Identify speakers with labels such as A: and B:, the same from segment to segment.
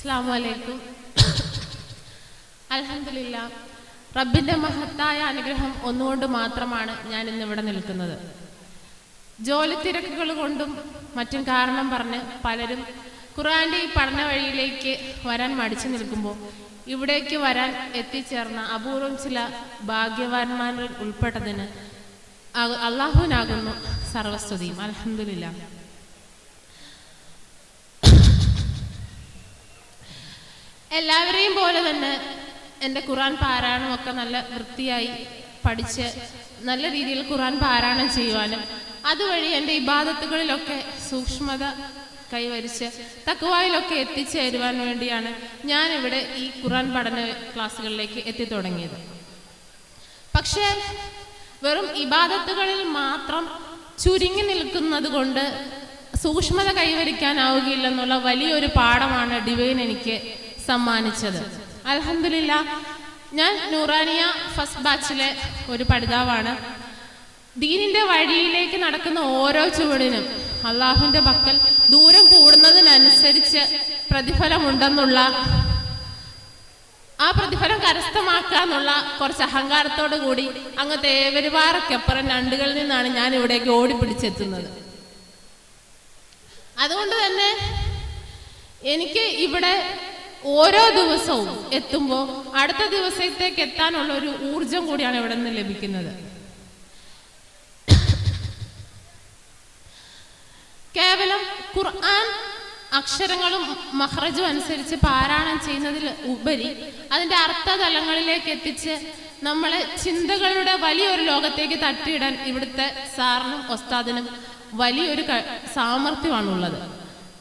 A: അസ്സലാമു അലൈക്കും. അൽഹംദുലില്ലാ, റബ്ബിന്റെ മഹത്തായ അനുഗ്രഹം ഒന്നുകൊണ്ട് മാത്രമാണ് ഞാൻ ഇന്നിവിടെ നിൽക്കുന്നത്. ജോലി തിരക്കുകൾ കൊണ്ടും മറ്റും കാരണം പറഞ്ഞ് പലരും ഖുർആന്റെ ഈ പഠന വഴിയിലേക്ക് വരാൻ മടിച്ചു നിൽക്കുമ്പോൾ ഇവിടേക്ക് വരാൻ എത്തിച്ചേർന്ന അപൂർവം ചില ഭാഗ്യവാന്മാരിൽ ഉൾപ്പെട്ടതിന് അള്ളാഹുവിനാകുന്നു സർവസ്തുതിയും. അൽഹംദുലില്ലാ. എല്ലാവരെയും പോലെ തന്നെ എൻ്റെ ഖുർആൻ പാരായണമൊക്കെ നല്ല വൃത്തിയായി പഠിച്ച് നല്ല രീതിയിൽ ഖുർആൻ പാരായണം ചെയ്യുവാനും അതുവഴി എൻ്റെ ഇബാദത്തുകളിലൊക്കെ സൂക്ഷ്മത കൈവരിച്ച് തഖ്വായിലൊക്കെ എത്തിച്ചേരുവാൻ വേണ്ടിയാണ് ഞാനിവിടെ ഈ ഖുർആൻ പഠന ക്ലാസ്സുകളിലേക്ക് എത്തിത്തുടങ്ങിയത്. പക്ഷേ വെറും ഇബാദത്തുകളിൽ മാത്രം ചുരുങ്ങി നിൽക്കുന്നത് കൊണ്ട് സൂക്ഷ്മത കൈവരിക്കാനാവുകയില്ലെന്നുള്ള വലിയൊരു പാഠമാണ് ഡിവൈൻ എനിക്ക് സമ്മാനിച്ചത്. അൽഹംദുലില്ലാ, ഞാൻ നൂറാനിയ ഫസ്റ്റ് ബാച്ചിലെ ഒരു പഠിതാവാണ്. ദീനിന്റെ വഴിയിലേക്ക് നടക്കുന്ന ഓരോ ചുവടിനും അള്ളാഹുവിന്റെ പക്കൽ ദൂരം കൂടുന്നതിനനുസരിച്ച് പ്രതിഫലമുണ്ടെന്നുള്ള ആ പ്രതിഫലം കരസ്ഥമാക്കാന്നുള്ള കുറച്ച് അഹങ്കാരത്തോടു കൂടി അങ്ങ് തേവരുപാറയ്ക്കപ്പുറം ഞണ്ടുകളിൽ നിന്നാണ് ഞാൻ ഇവിടേക്ക് ഓടിപ്പിടിച്ചെത്തുന്നത്. അതുകൊണ്ട് തന്നെ എനിക്ക് ഇവിടെ ഓരോ ദിവസവും എത്തുമ്പോൾ അടുത്ത ദിവസത്തേക്ക് എത്താനുള്ള ഒരു ഊർജം കൂടിയാണ് ഇവിടെ നിന്ന് ലഭിക്കുന്നത്. കേവലം ഖുർആൻ അക്ഷരങ്ങളും മഖ്റജും അനുസരിച്ച് പാരായണം ചെയ്യുന്നതിൽ ഉപരി അതിൻ്റെ അർത്ഥതലങ്ങളിലേക്ക് എത്തിച്ച് നമ്മളെ ചിന്തകളുടെ വലിയൊരു ലോകത്തേക്ക് തട്ടിയിടാൻ ഇവിടുത്തെ സാറിനും ഒസ്താദിനും വലിയൊരു സാമർഥ്യമാണുള്ളത്.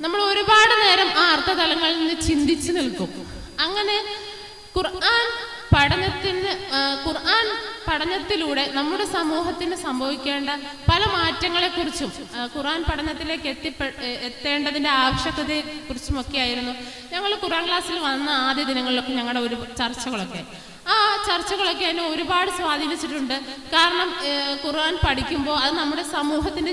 A: നമ്മൾ ഒരുപാട് നേരം ആ അർത്ഥതലങ്ങളിൽ നിന്ന് ചിന്തിച്ചു നിൽക്കും. അങ്ങനെ ഖുർആൻ പഠനത്തിലൂടെ നമ്മുടെ സമൂഹത്തിന് സംഭവിക്കേണ്ട പല മാറ്റങ്ങളെക്കുറിച്ചും ഖുർആൻ പഠനത്തിലേക്ക് എത്തേണ്ടതിൻ്റെ ആവശ്യകതയെ കുറിച്ചുമൊക്കെ ആയിരുന്നു ഞങ്ങൾ ഖുർആൻ ക്ലാസ്സിൽ വന്ന ആദ്യ ദിനങ്ങളിലൊക്കെ ഞങ്ങളുടെ ഒരു ചർച്ചകളൊക്കെ. ആ ചർച്ചകളൊക്കെ എന്നെ ഒരുപാട് സ്വാധീനിച്ചിട്ടുണ്ട്. കാരണം ഖുർആൻ പഠിക്കുമ്പോൾ അത് നമ്മുടെ സമൂഹത്തിന്റെ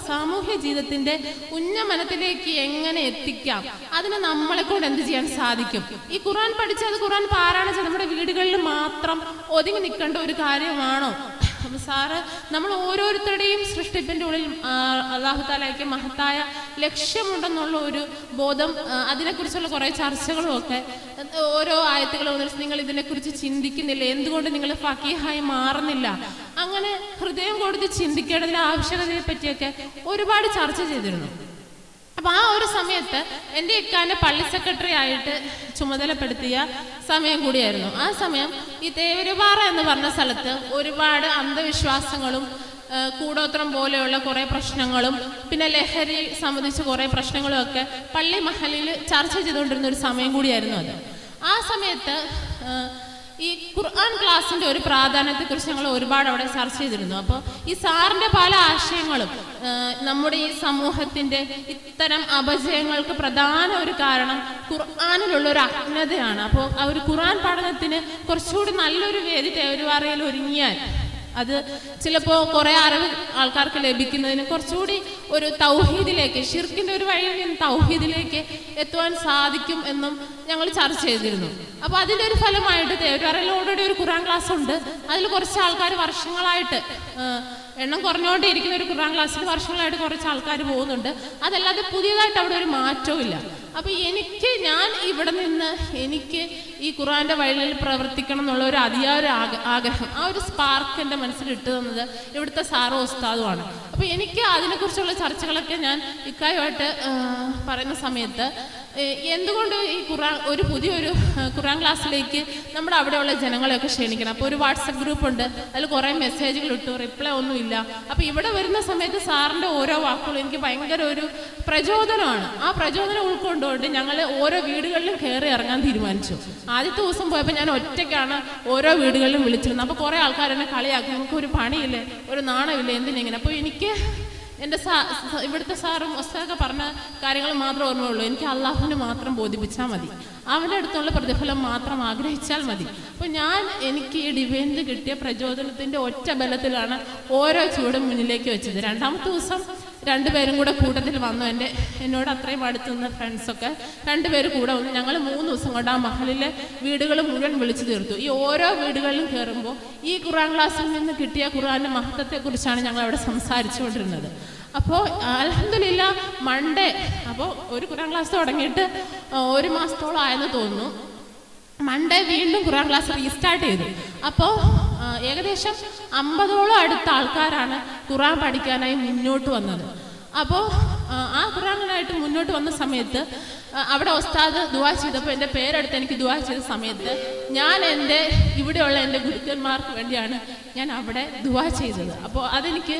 A: സാമൂഹ്യ ജീവിതത്തിന്റെ ഉന്നമനത്തിലേക്ക് എങ്ങനെ എത്തിക്കാം, അതിന് നമ്മളെ കൊണ്ട് എന്ത് ചെയ്യാൻ സാധിക്കും. ഈ ഖുർആൻ പഠിച്ച് അത് ഖുർആൻ പാരായണം ചെയ്ത് നമ്മുടെ വീടുകളിൽ മാത്രം ഒതുങ്ങി നിൽക്കേണ്ട ഒരു കാര്യമാണോ? സാറ് നമ്മൾ ഓരോരുത്തരുടെയും സൃഷ്ടിപ്പിന്റെ ഉള്ളിൽ അല്ലാഹു തആലയ്ക്ക് മഹത്തായ ലക്ഷ്യമുണ്ടെന്നുള്ള ഒരു ബോധം, അതിനെക്കുറിച്ചുള്ള കുറേ ചർച്ചകളും ഒക്കെ ഓരോ ആയത്തുകളും നിങ്ങൾ ഇതിനെക്കുറിച്ച് ചിന്തിക്കുന്നില്ല, എന്തുകൊണ്ട് നിങ്ങൾ ഫഖീഹായി മാറുന്നില്ല, അങ്ങനെ ഹൃദയം കൊടുത്ത് ചിന്തിക്കേണ്ടതിന്റെ ആവശ്യകതയെ പറ്റിയൊക്കെ ഒരുപാട് ചർച്ച ചെയ്തിരുന്നു. അപ്പൊ ആ ഒരു സമയത്ത് എൻ്റെ ഇക്കാനെ പള്ളി സെക്രട്ടറി ആയിട്ട് ചുമതലപ്പെടുത്തിയ സമയം കൂടിയായിരുന്നു. ആ സമയം ഈ തേവരുപാറ എന്ന് പറഞ്ഞ സ്ഥലത്ത് ഒരുപാട് അന്ധവിശ്വാസങ്ങളും കൂടോത്രം പോലെയുള്ള കുറേ പ്രശ്നങ്ങളും പിന്നെ ലഹരി സംബന്ധിച്ച് കുറേ പ്രശ്നങ്ങളും ഒക്കെ പള്ളി മഹലിൽ ചർച്ച ചെയ്തുകൊണ്ടിരുന്ന ഒരു സമയം കൂടിയായിരുന്നു അത്. ആ സമയത്ത് ഈ ഖുർആൻ ക്ലാസ്സിന്റെ ഒരു പ്രാധാന്യത്തെക്കുറിച്ച് ഞങ്ങൾ ഒരുപാട് അവിടെ ചർച്ച ചെയ്തിരുന്നു. അപ്പോൾ ഈ സാറിന്റെ പല ആശയങ്ങളും നമ്മുടെ ഈ സമൂഹത്തിന്റെ ഇത്തരം അപജയങ്ങൾക്ക് പ്രധാന ഒരു കാരണം ഖുർആനിലുള്ള ഒരു അജ്ഞതയാണ്. അപ്പോൾ ആ ഒരു ഖുർആൻ പഠനത്തിന് കുറച്ചുകൂടി നല്ലൊരു വേദി തേവരുപാറയിൽ ഒരുങ്ങിയാൽ അത് ചിലപ്പോൾ കുറേ അറിവ് ആൾക്കാർക്ക് ലഭിക്കുന്നതിന് കുറച്ചുകൂടി ഒരു തൗഹീദിലേക്ക്, ഷിർക്കിന്റെ ഒരു വഴിയിൽ നിന്ന് തൗഹീദിലേക്ക് എത്തുവാൻ സാധിക്കും എന്നും ഞങ്ങൾ ചർച്ച ചെയ്തിരുന്നു. അപ്പോൾ അതിൻ്റെ ഒരു ഫലമായിട്ട് തേവരുപാറയിൽ ഓൾറെഡി ഒരു ഖുർആൻ ക്ലാസ് ഉണ്ട്. അതിൽ കുറച്ച് ആൾക്കാർ വർഷങ്ങളായിട്ട്, എണ്ണം കുറഞ്ഞുകൊണ്ടിരിക്കുന്ന ഒരു ഖുർആൻ ക്ലാസ്സിൽ വർഷങ്ങളായിട്ട് കുറച്ച് ആൾക്കാർ പോകുന്നുണ്ട്. അതല്ലാതെ പുതിയതായിട്ട് അവിടെ ഒരു മാറ്റവും ഇല്ല. അപ്പൊ ഞാൻ ഇവിടെ നിന്ന് എനിക്ക് ഈ ഖുർആന്റെ വഴിയിൽ പ്രവർത്തിക്കണം എന്നുള്ള ഒരു അതിയായ ആഗ്രഹം, ആ ഒരു സ്പാർക്ക് എൻ്റെ മനസ്സിൽ ഇട്ടു തന്നത് ഇവിടുത്തെ സാറും ഉസ്താദുമാണ്. അപ്പൊ എനിക്ക് അതിനെക്കുറിച്ചുള്ള ചർച്ചകളൊക്കെ ഞാൻ ഇക്കായുമായിട്ട് പറയുന്ന സമയത്ത് എന്തുകൊണ്ട് ഈ ഒരു പുതിയൊരു ഖുർആൻ ക്ലാസ്സിലേക്ക് നമ്മുടെ അവിടെയുള്ള ജനങ്ങളെയൊക്കെ ക്ഷണിക്കണം. അപ്പോൾ ഒരു വാട്സപ്പ് ഗ്രൂപ്പ് ഉണ്ട്, അതിൽ കുറേ മെസ്സേജുകൾ ഇട്ടു, റിപ്ലൈ ഒന്നുമില്ല. അപ്പോൾ ഇവിടെ വരുന്ന സമയത്ത് സാറിൻ്റെ ഓരോ വാക്കുകളും എനിക്ക് ഭയങ്കര ഒരു പ്രചോദനമാണ്. ആ പ്രചോദനം ഉൾക്കൊണ്ടുകൊണ്ട് ഞങ്ങൾ ഓരോ വീടുകളിലും കയറി ഇറങ്ങാൻ തീരുമാനിച്ചു. ആദ്യത്തെ ദിവസം പോയപ്പോൾ ഞാൻ ഒറ്റയ്ക്കാണ് ഓരോ വീടുകളിലും വിളിച്ചിരുന്നത്. അപ്പോൾ കുറേ ആൾക്കാർ എന്നെ കളിയാക്കി, നമുക്കൊരു പണിയില്ലേ, ഒരു നാണമില്ലേ, എന്തിനെങ്ങനെ. അപ്പോൾ എനിക്ക് എൻ്റെ ഇവിടുത്തെ സാറും ഒസ്താദൊക്കെ പറഞ്ഞ കാര്യങ്ങൾ മാത്രമേ ഓർമ്മയുള്ളൂ. എനിക്ക് അള്ളാഹുവിനെ മാത്രം ബോധിപ്പിച്ചാൽ മതി, അവൻ്റെ അടുത്തുള്ള പ്രതിഫലം മാത്രം ആഗ്രഹിച്ചാൽ മതി. അപ്പോൾ എനിക്ക് ഈ ഡിവൈനിൽ കിട്ടിയ പ്രചോദനത്തിൻ്റെ ഒറ്റ ബലത്തിലാണ് ഓരോ ചൂടും മുന്നിലേക്ക് വെച്ചത്. രണ്ടാമത്തെ ദിവസം രണ്ടുപേരും കൂടെ കൂട്ടത്തിൽ വന്നു. എന്നോട് അത്രയും അടുത്തുനിന്ന ഫ്രണ്ട്സൊക്കെ രണ്ടുപേര് കൂടെ വന്നു. ഞങ്ങൾ 3 ദിവസം കൊണ്ട് ആ മഹലിലെ വീടുകൾ മുഴുവൻ വിളിച്ചു തീർത്തു. ഈ ഓരോ വീടുകളിലും കയറുമ്പോൾ ഈ ഖുർആൻ ക്ലാസ്സിൽ നിന്ന് കിട്ടിയ ഖുർആൻ്റെ മഹത്വത്തെക്കുറിച്ചാണ് ഞങ്ങൾ അവിടെ സംസാരിച്ചുകൊണ്ടിരുന്നത്. അപ്പോൾ അൽഹംദുലില്ലാ മൺഡേ, അപ്പോൾ ഒരു ഖുർആൻ ക്ലാസ് തുടങ്ങിയിട്ട് 1 മാസത്തോളം ആയെന്ന് തോന്നുന്നു. മൺഡേ വീണ്ടും ഖുർആൻ ക്ലാസ് റീസ്റ്റാർട്ട് ചെയ്തു. അപ്പോൾ ഏകദേശം 50ഓളം അടുത്ത ആൾക്കാരാണ് ഖുർആൻ പഠിക്കാനായി മുന്നോട്ട് വന്നത്. അപ്പോൾ ആ ഖുർആനായിട്ട് മുന്നോട്ട് വന്ന സമയത്ത് അവിടെ ഉസ്താദ് ദുആ ചെയ്തപ്പോൾ എൻ്റെ പേരെടുത്ത് എനിക്ക് ദുആ ചെയ്ത സമയത്ത് ഞാൻ ഇവിടെയുള്ള എൻ്റെ ഗുരുക്കന്മാർക്ക് വേണ്ടിയാണ് ഞാൻ അവിടെ ദുആ ചെയ്തത്. അപ്പോൾ അതെനിക്ക്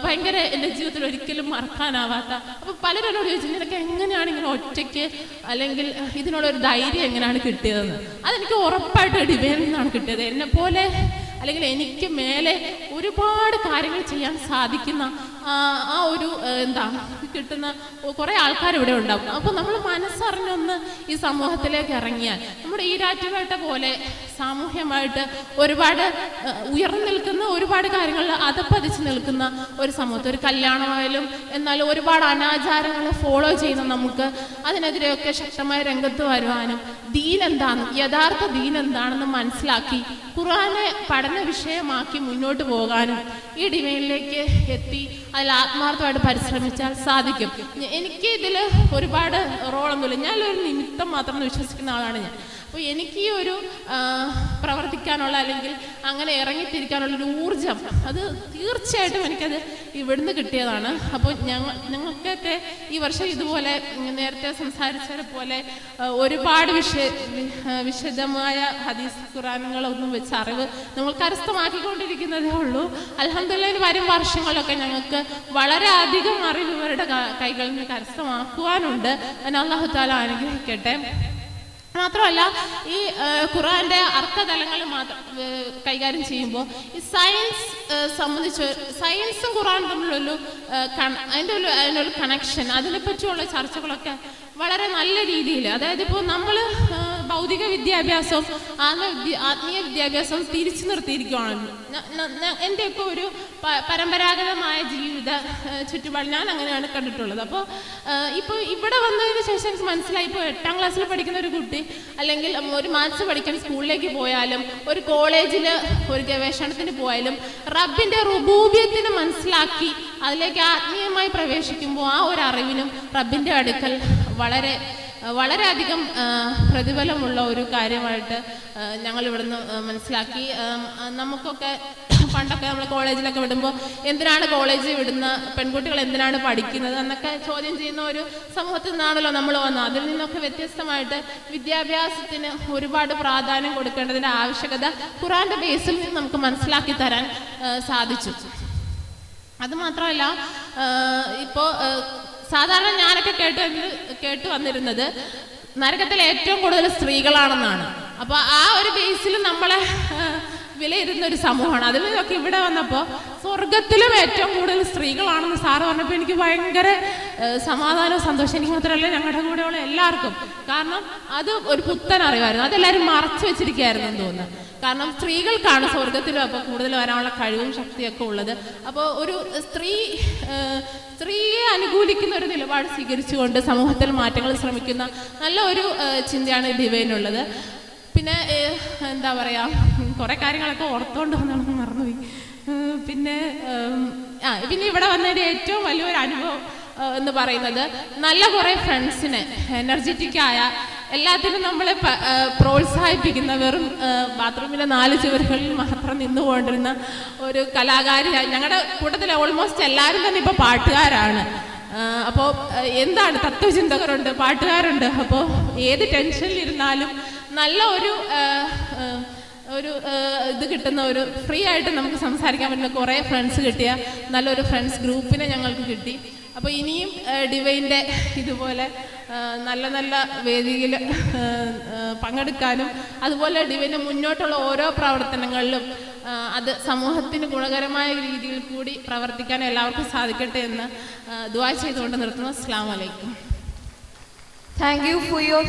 A: ഭയങ്കര എൻ്റെ ജീവിതത്തിൽ ഒരിക്കലും മറക്കാനാവാത്ത. അപ്പോൾ പലരും എന്നോട് ചോദിച്ചു, നിനക്ക് എങ്ങനെയാണ് ഇങ്ങനെ ഒറ്റയ്ക്ക് അല്ലെങ്കിൽ ഇതിനുള്ളൊരു ധൈര്യം എങ്ങനെയാണ് കിട്ടിയതെന്ന്. അതെനിക്ക് ഉറപ്പായിട്ട് ഡിവൈനിൽ നിന്നാണ് കിട്ടിയത്. എന്നെപ്പോലെ അല്ലെങ്കിൽ എനിക്ക് മേലെ ഒരുപാട് കാര്യങ്ങൾ ചെയ്യാൻ സാധിക്കുന്ന ആ ഒരു കിട്ടുന്ന കുറേ ആൾക്കാർ ഇവിടെ ഉണ്ടാവും. അപ്പോൾ നമ്മൾ മനസ്സറിഞ്ഞൊന്ന് ഈ സമൂഹത്തിലേക്ക് ഇറങ്ങിയാൽ നമ്മുടെ ഈരാറ്റുപേട്ട പോലെ സാമൂഹ്യമായിട്ട് ഒരുപാട് ഉയർന്നു നിൽക്കുന്ന ഒരുപാട് കാര്യങ്ങളിൽ അതപ്പതിച്ച് നിൽക്കുന്ന ഒരു സമൂഹത്തിൽ ഒരു കല്യാണമായാലും എന്നാലും ഒരുപാട് അനാചാരങ്ങൾ ഫോളോ ചെയ്യുന്ന നമുക്ക് അതിനെതിരെയൊക്കെ ശക്തമായ രംഗത്ത് വരുവാനും ദീൻ എന്താണ്, യഥാർത്ഥ ദീൻ എന്താണെന്ന് മനസ്സിലാക്കി ഖുർആനെ പഠന വിഷയമാക്കി മുന്നോട്ട് പോകാനും ഈ ഡിവൈനിലേക്ക് എത്തി അതിൽ ആത്മാർത്ഥമായിട്ട് പരിശ്രമിച്ചാൽ സാധിക്കും. എനിക്ക് ഇതിൽ ഒരുപാട് റോളൊന്നുമില്ല, ഞാനൊരു നിമിത്തം മാത്രം വിശ്വസിക്കുന്ന ആളാണ് ഞാൻ. അപ്പോൾ എനിക്ക് ഈ ഒരു പ്രവർത്തിക്കാനുള്ള അല്ലെങ്കിൽ അങ്ങനെ ഇറങ്ങിത്തിരിക്കാനുള്ളൊരു ഊർജം അത് തീർച്ചയായിട്ടും എനിക്കത് ഇവിടുന്ന് കിട്ടിയതാണ്. അപ്പോൾ ഞങ്ങൾക്കൊക്കെ ഈ വർഷം ഇതുപോലെ നേരത്തെ സംസാരിച്ചത് പോലെ ഒരുപാട് വിശദമായ ഹദീസ് ഖുർആനുകളൊന്നും വെച്ച് അറിവ് നമ്മൾ കരസ്ഥമാക്കിക്കൊണ്ടിരിക്കുന്നതേ ഉള്ളൂ. അൽഹംദുലില്ലാഹ് വരും വർഷങ്ങളൊക്കെ ഞങ്ങൾക്ക് വളരെയധികം അറിവ് ഇവരുടെ കൈകളിൽ നിന്ന് കരസ്ഥമാക്കുവാനുണ്ട്. അതിന് അല്ലാഹു തആല അനുഗ്രഹിക്കട്ടെ. മാത്രമല്ല ഈ ഖുർആന്റെ അർത്ഥതലങ്ങൾ മാത്രം കൈകാര്യം ചെയ്യുമ്പോൾ ഈ സയൻസ് സംബന്ധിച്ച് സയൻസും ഖുർആനും തമ്മിലൊരു അതിനൊരു കണക്ഷൻ, അതിനെപ്പറ്റിയുള്ള ചർച്ചകളൊക്കെ വളരെ നല്ല രീതിയിൽ, അതായത് ഇപ്പോൾ നമ്മൾ ഭൗതിക വിദ്യാഭ്യാസവും ആത്മീയ വിദ്യാഭ്യാസവും തിരിച്ചു നിർത്തിയിരിക്കുകയാണ്. എൻ്റെയൊക്കെ ഒരു പരമ്പരാഗതമായ ജീവിത ചുറ്റുപാട് ഞാൻ അങ്ങനെയാണ് കണ്ടിട്ടുള്ളത്. അപ്പോൾ ഇപ്പോൾ ഇവിടെ വന്നതിന് ശേഷം എനിക്ക് മനസ്സിലായി, ഇപ്പോൾ 8ാം ക്ലാസ്സിൽ പഠിക്കുന്ന ഒരു കുട്ടി അല്ലെങ്കിൽ ഒരു മാത്സ് പഠിക്കാൻ സ്കൂളിലേക്ക് പോയാലും ഒരു കോളേജിൽ ഒരു ഗവേഷണത്തിന് പോയാലും റബ്ബിൻ്റെ റുബൂബിയത്തിനെ മനസ്സിലാക്കി അതിലേക്ക് ആത്മീയമായി പ്രവേശിക്കുമ്പോൾ ആ ഒരു അറിവിനും റബ്ബിൻ്റെ അടുക്കൽ വളരെയധികം പ്രതിഫലമുള്ള ഒരു കാര്യമായിട്ട് ഞങ്ങൾ ഇവിടുന്ന് മനസ്സിലാക്കി. നമുക്കൊക്കെ പണ്ടൊക്കെ നമ്മൾ കോളേജിലൊക്കെ വിടുമ്പോൾ എന്തിനാണ് കോളേജിൽ വിടുന്ന പെൺകുട്ടികൾ എന്തിനാണ് പഠിക്കുന്നത് എന്നൊക്കെ ചോദ്യം ചെയ്യുന്ന ഒരു സമൂഹത്തിൽ നിന്നാണല്ലോ നമ്മൾ വന്നത്. അതിൽ നിന്നൊക്കെ വ്യത്യസ്തമായിട്ട് വിദ്യാഭ്യാസത്തിന് ഒരുപാട് പ്രാധാന്യം കൊടുക്കേണ്ടതിൻ്റെ ആവശ്യകത ഖുർആന്റെ ബേസിൽ നിന്ന് നമുക്ക് മനസ്സിലാക്കി തരാൻ സാധിച്ചു. അതുമാത്രമല്ല ഇപ്പോൾ സാധാരണ ഞാനൊക്കെ കേട്ടു വന്നിരുന്നത് നരകത്തിൽ ഏറ്റവും കൂടുതൽ സ്ത്രീകളാണെന്നാണ്. അപ്പോൾ ആ ഒരു ബേസിൽ നമ്മളെ വിലയിരുന്ന ഒരു സമൂഹമാണ്. അതിൽ നിന്നൊക്കെ ഇവിടെ വന്നപ്പോൾ സ്വർഗത്തിലും ഏറ്റവും കൂടുതൽ സ്ത്രീകളാണെന്ന് സാറ് പറഞ്ഞപ്പോൾ എനിക്ക് ഭയങ്കര സമാധാനവും സന്തോഷം. എനിക്ക് മാത്രമല്ല ഞങ്ങളുടെ കൂടെയുള്ള എല്ലാവർക്കും. കാരണം അത് ഒരു പുത്തൻ അറിവായിരുന്നു. അതെല്ലാവരും മറച്ചു വെച്ചിരിക്കുകയായിരുന്നു എന്ന് തോന്നുന്നു. കാരണം സ്ത്രീകൾക്കാണ് സ്വർഗത്തിലും അപ്പോൾ കൂടുതൽ വരാനുള്ള കഴിവും ശക്തിയൊക്കെ ഉള്ളത്. അപ്പോൾ ഒരു സ്ത്രീയെ അനുകൂലിക്കുന്ന ഒരു നിലപാട് സ്വീകരിച്ചുകൊണ്ട് സമൂഹത്തിൽ മാറ്റങ്ങൾ ശ്രമിക്കുന്ന നല്ല ഒരു ചിന്തയാണ് ഡിവൈനുള്ളത്. പിന്നെ എന്താ പറയുക, കുറേ കാര്യങ്ങളൊക്കെ ഓർത്തുകൊണ്ട് വന്നാണെന്ന് മറന്നുപോയി. പിന്നെ ഇവിടെ വന്നതിൻ്റെ ഏറ്റവും വലിയൊരു അനുഭവം എന്ന് പറയുന്നത് നല്ല കുറേ ഫ്രണ്ട്സിനെ എനർജറ്റിക്കായ എല്ലാത്തിനും നമ്മളെ പ്രോത്സാഹിപ്പിക്കുന്ന, വെറും ബാത്റൂമിലെ 4 ചുവരുകളിൽ മാത്രം നിന്നുകൊണ്ടിരുന്ന ഒരു കലാകാരിയായി ഞങ്ങളുടെ കൂട്ടത്തിൽ ഓൾമോസ്റ്റ് എല്ലാവരും തന്നെ ഇപ്പോൾ പാട്ടുകാരാണ്. അപ്പോൾ എന്താണ് തത്വചിന്തകരുണ്ട്, പാട്ടുകാരുണ്ട്. അപ്പോൾ ഏത് ടെൻഷനിലിരുന്നാലും നല്ല ഒരു ഇത് കിട്ടുന്ന ഒരു ഫ്രീ ആയിട്ട് നമുക്ക് സംസാരിക്കാൻ പറ്റുന്ന കുറേ ഫ്രണ്ട്സ് കിട്ടിയ നല്ലൊരു ഫ്രണ്ട്സ് ഗ്രൂപ്പിനെ ഞങ്ങൾക്ക് കിട്ടി. അപ്പോൾ ഇനിയും ഡിവൈൻ്റെ ഇതുപോലെ നല്ല നല്ല വേദിയിൽ പങ്കെടുക്കാനും അതുപോലെ ഡിവൈന് മുന്നോട്ടുള്ള ഓരോ പ്രവർത്തനങ്ങളിലും അത് സമൂഹത്തിന് ഗുണകരമായ രീതിയിൽ കൂടി പ്രവർത്തിക്കാൻ എല്ലാവർക്കും സാധിക്കട്ടെ എന്ന് ദുആ ചെയ്തുകൊണ്ട് നിർത്തുന്നു. അസ്സലാമു അലൈക്കും.
B: Thank you for your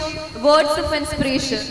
B: words of inspiration.